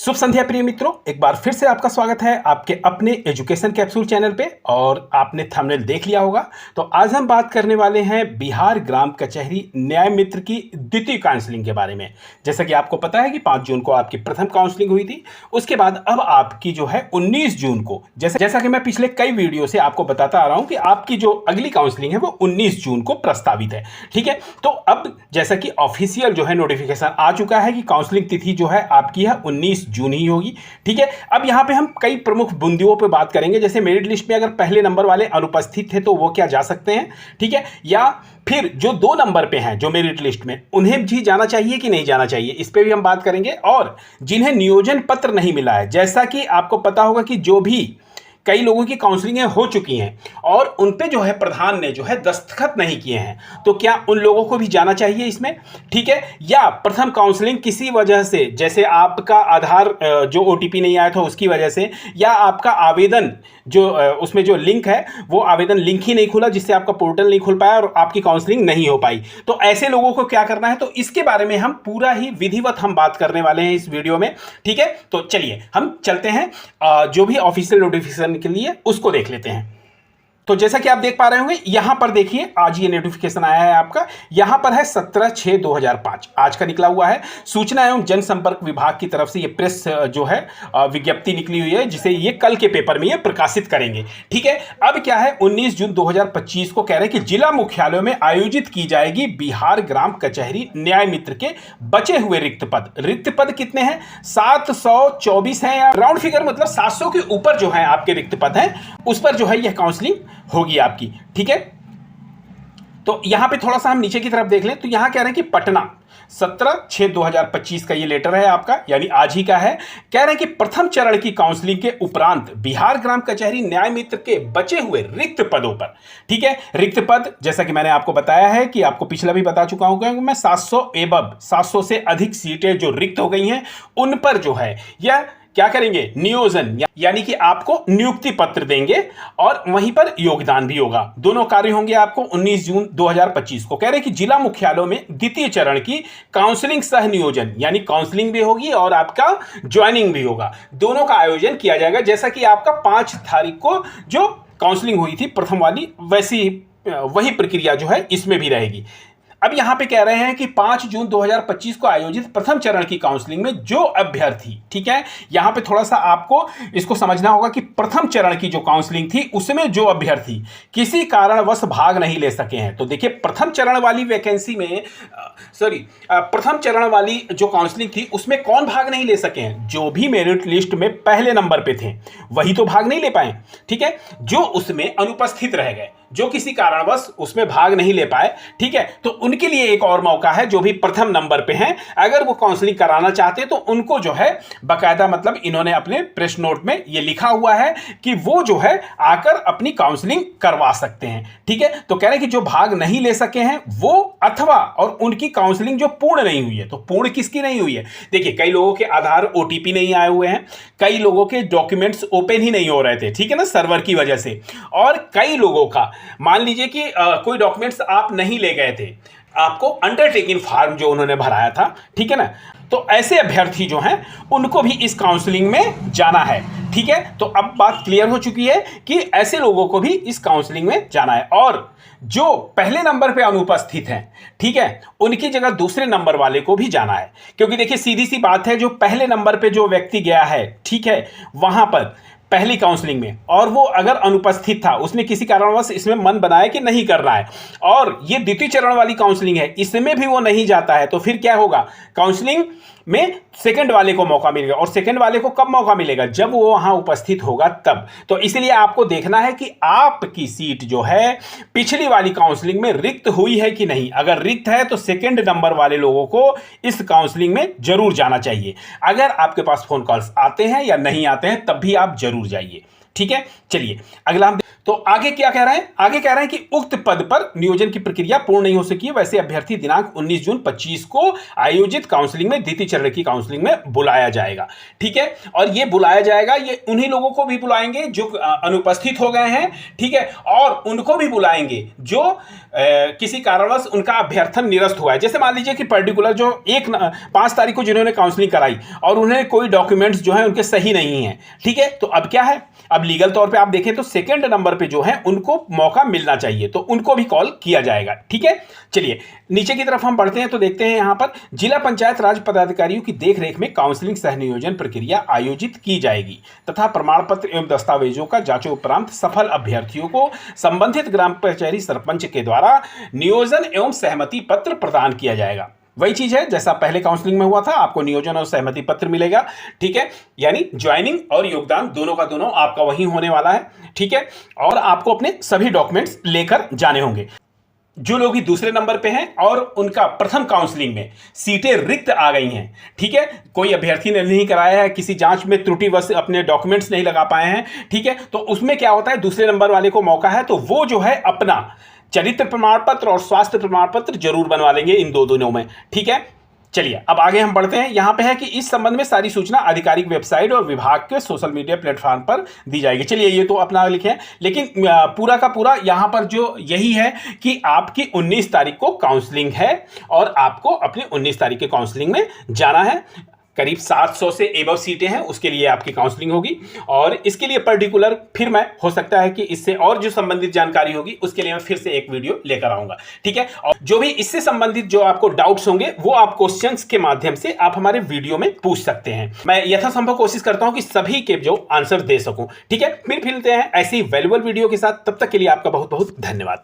शुभ संध्या प्रिय मित्रों, एक बार फिर से आपका स्वागत है आपके अपने एजुकेशन कैप्सूल चैनल पे। और आपने थंबनेल देख लिया होगा। तो आज हम बात करने वाले हैं बिहार ग्राम कचहरी न्याय मित्र की द्वितीय काउंसलिंग के बारे में। जैसा कि आपको पता है कि 5 जून को आपकी प्रथम काउंसलिंग हुई थी। उसके बाद अब आपकी जो है 19 जून को, जैसा कि मैं पिछले कई वीडियो से आपको बताता आ रहा हूं कि आपकी जो अगली काउंसलिंग है वो 19 जून को प्रस्तावित है। ठीक है, तो अब जैसा कि ऑफिशियल जो है नोटिफिकेशन आ चुका है कि काउंसलिंग तिथि जो है आपकी है 19 जून ही होगी। ठीक है, अब यहां पे हम कई प्रमुख बिंदुओं पे बात करेंगे। जैसे मेरिट लिस्ट में अगर पहले नंबर वाले अनुपस्थित थे तो वो क्या जा सकते हैं, ठीक है, या फिर जो 2 नंबर पे हैं जो मेरिट लिस्ट में, उन्हें भी जाना चाहिए कि नहीं जाना चाहिए, इस पे भी हम बात करेंगे। और जिन्हें नियोजन पत्र नहीं मिला है, जैसा कि आपको पता होगा कि जो भी कई लोगों की काउंसलिंग हो चुकी हैं और उन पे जो है प्रधान ने जो है दस्तखत नहीं किए हैं, तो क्या उन लोगों को भी जाना चाहिए इसमें। ठीक है, या प्रथम काउंसलिंग किसी वजह से, जैसे आपका आधार जो ओटीपी नहीं आया था उसकी वजह से, या आपका आवेदन जो उसमें जो लिंक है वो आवेदन लिंक ही नहीं खुला, जिससे आपका पोर्टल नहीं खुल पाया और आपकी काउंसलिंग नहीं हो पाई, तो ऐसे लोगों को क्या करना है, तो इसके बारे में हम पूरा ही विधिवत हम बात करने वाले हैं इस वीडियो में। ठीक है, तो चलिए हम चलते हैं जो भी ऑफिशियल नोटिफिकेशन के लिए उसको देख लेते हैं। तो जैसा कि आप देख पा रहे होंगे, यहां पर देखिए आज ये नोटिफिकेशन आया है आपका, यहां पर है 17/6/2005 आज का निकला हुआ है। सूचना एवं जनसंपर्क विभाग की तरफ से ये प्रेस जो है विज्ञप्ति निकली हुई है, जिसे ये कल के पेपर में ये प्रकाशित करेंगे। ठीक है, अब क्या है 19 जून 2025 को कह रहे हैं कि जिला मुख्यालयों में आयोजित की जाएगी बिहार ग्राम कचहरी न्याय मित्र के बचे हुए रिक्त पद। रिक्त पद कितने हैं? 724 हैं, या राउंड फिगर मतलब 700 के ऊपर जो है आपके रिक्त पद हैं, उस पर जो है यह काउंसलिंग होगी आपकी। ठीक है, तो यहां पे थोड़ा सा हम नीचे की तरफ देख लें तो यहां कह रहे हैं कि पटना 17/6/2025 का ये लेटर है आपका, यानी आज ही का है। कह रहे हैं कि प्रथम चरण की काउंसलिंग के उपरांत बिहार ग्राम कचहरी न्याय मित्र के बचे हुए रिक्त पदों पर, ठीक है, रिक्त पद जैसा कि मैंने आपको बताया है कि आपको पिछला भी बता चुका हूं मैं, 700 से अधिक सीटें जो रिक्त हो गई हैं उन पर जो है यह क्या करेंगे, नियोजन, यानी कि आपको नियुक्ति पत्र देंगे और वहीं पर योगदान भी होगा। दोनों कार्य होंगे आपको 19 जून 2025 को। कह रहे हैं कि जिला मुख्यालयों में द्वितीय चरण की काउंसलिंग सह नियोजन, यानी काउंसलिंग भी होगी और आपका ज्वाइनिंग भी होगा, दोनों का आयोजन किया जाएगा। जैसा कि आपका 5 तारीख को जो काउंसलिंग हुई थी प्रथम वाली, वैसी वही प्रक्रिया जो है इसमें भी रहेगी। अब यहां पे कह रहे हैं कि 5 जून 2025 को आयोजित प्रथम चरण की काउंसलिंग में जो अभ्यर्थी, ठीक है, यहां पे थोड़ा सा आपको इसको समझना होगा कि प्रथम चरण की जो काउंसलिंग थी उसमें जो अभ्यर्थी किसी कारणवश भाग नहीं ले सके हैं, तो देखिए प्रथम चरण वाली वैकेंसी में प्रथम चरण वाली जो काउंसलिंग थी उसमें कौन भाग नहीं ले सके हैं? जो भी मेरिट लिस्ट में पहले नंबर पे थे वही तो भाग नहीं ले पाए। ठीक है, जो उसमें अनुपस्थित रह गए, जो किसी कारणवश उसमें भाग नहीं ले पाए, ठीक है, तो उनके लिए एक और मौका है। जो भी प्रथम नंबर पे हैं, अगर वो काउंसलिंग कराना चाहते हैं तो उनको जो है बकायदा, मतलब इन्होंने अपने प्रेस नोट में ये लिखा हुआ है कि वो जो है आकर अपनी काउंसलिंग करवा सकते हैं। ठीक है, तो कह रहे हैं कि जो भाग नहीं ले सके हैं वो, अथवा और उनकी काउंसलिंग जो पूर्ण नहीं हुई है, तो पूर्ण किसकी नहीं हुई है? देखिए कई लोगों के आधार ओटीपी नहीं आए हुए हैं, कई लोगों के डॉक्यूमेंट्स ओपन ही नहीं हो रहे थे, ठीक है ना, सर्वर की वजह से, और कई लोगों का मान लीजिए कि कोई डॉक्यूमेंट्स आप नहीं ले गए थे, आपको अंडरटेकिंग फॉर्म जो उन्होंने भराया था, ठीक है ना, तो ऐसे अभ्यर्थी जो हैं उनको भी इस काउंसलिंग में जाना है। ठीक है, तो अब बात क्लियर हो चुकी है कि ऐसे लोगों को भी इस काउंसलिंग में जाना है। और जो पहले नंबर पे अनुपस्थित हैं, ठीक है, उनकी जगह दूसरे नंबर वाले को भी जाना है, क्योंकि देखिए सीधी सी बात है, जो पहले नंबर पे जो व्यक्ति गया है, ठीक है, वहां पर पहली काउंसलिंग में, और वो अगर अनुपस्थित था, उसने किसी कारणवश इसमें मन बनाया कि नहीं कर रहा है, और ये द्वितीय चरण वाली काउंसलिंग है, इसमें भी वो नहीं जाता है, तो फिर क्या होगा, काउंसलिंग में सेकंड वाले को मौका मिलेगा। और सेकंड वाले को कब मौका मिलेगा? जब वो वहां उपस्थित होगा तब। तो इसलिए आपको देखना है कि आपकी सीट जो है पिछली वाली काउंसलिंग में रिक्त हुई है कि नहीं। अगर रिक्त है तो सेकंड नंबर वाले लोगों को इस काउंसलिंग में जरूर जाना चाहिए। अगर आपके पास फोन कॉल्स आते हैं या नहीं आते हैं तब भी आप जरूर जाइए। ठीक है, चलिए अगला हम तो आगे क्या कह रहे हैं, आगे कह रहे हैं कि उक्त पद पर नियोजन की प्रक्रिया पूर्ण नहीं हो सकी है, वैसे अभ्यर्थी दिनांक 19 जून 25 को आयोजित काउंसलिंग में द्वितीय चरण की काउंसलिंग में बुलाया जाएगा। ठीक है, और ये बुलाया जाएगा, ये उन्हीं लोगों को भी बुलाएंगे जो अनुपस्थित हो गए हैं, ठीक है, और उनको भी बुलाएंगे जो किसी कारणवश उनका अभ्यर्थन निरस्त हुआ है। जैसे मान लीजिए कि पर्टिकुलर जो 5 तारीख को जिन्होंने काउंसलिंग कराई और उन्हें कोई डॉक्यूमेंट्स जो है उनके सही नहीं है, ठीक है, तो अब क्या है, अब लीगल तौर पे आप देखें तो सेकंड नंबर पे जो है उनको मौका मिलना चाहिए, तो उनको भी कॉल किया जाएगा। ठीक है, चलिए नीचे की तरफ हम बढ़ते हैं तो देखते हैं यहां पर जिला पंचायत राज पदाधिकारियों की देखरेख में काउंसलिंग सह नियोजन प्रक्रिया आयोजित की जाएगी तथा प्रमाण पत्र एवं दस्तावेजों का जांचों उपरांत सफल अभ्यर्थियों को संबंधित ग्राम पंचायत सरपंच के द्वारा नियोजन एवं सहमति पत्र प्रदान किया जाएगा। वही चीज है जैसा पहले काउंसलिंग में हुआ था, आपको नियोजन और सहमति पत्र मिलेगा। ठीक है, यानी ज्वाइनिंग और योगदान दोनों का दोनों आपका वही होने वाला है। ठीक है, और आपको अपने सभी डॉक्यूमेंट्स लेकर जाने होंगे। जो लोग ही दूसरे नंबर पे हैं और उनका प्रथम काउंसलिंग में सीटें रिक्त आ गई हैं, ठीक है, कोई अभ्यर्थी ने नहीं कराया है, किसी जांच में त्रुटिवश अपने डॉक्यूमेंट्स नहीं लगा पाए हैं, ठीक है, तो उसमें क्या होता है, दूसरे नंबर वाले को मौका है तो वो जो है अपना चरित्र प्रमाण पत्र और स्वास्थ्य प्रमाण पत्र जरूर बनवा लेंगे इन दो दिनों में। ठीक है, चलिए अब आगे हम बढ़ते हैं। यहां पे है कि इस संबंध में सारी सूचना आधिकारिक वेबसाइट और विभाग के सोशल मीडिया प्लेटफॉर्म पर दी जाएगी। चलिए ये तो अपना लिखे हैं, लेकिन पूरा का पूरा यहां पर जो यही है कि आपकी 19 तारीख को काउंसलिंग है और आपको अपने 19 तारीख के काउंसलिंग में जाना है। करीब 700 से एबव सीटें हैं, उसके लिए आपकी काउंसलिंग होगी और इसके लिए पर्टिकुलर फिर मैं हो सकता है कि इससे और जो संबंधित जानकारी होगी उसके लिए मैं फिर से एक वीडियो लेकर आऊंगा। ठीक है, और जो भी इससे संबंधित जो आपको डाउट्स होंगे वो आप क्वेश्चंस के माध्यम से आप हमारे वीडियो में पूछ सकते हैं। मैं यथासंभव कोशिश करता हूं कि सभी के जो आंसर दे सकूं। ठीक है, फिर मिलते हैं ऐसी वैल्यूएबल वीडियो के साथ, तब तक के लिए आपका बहुत बहुत धन्यवाद।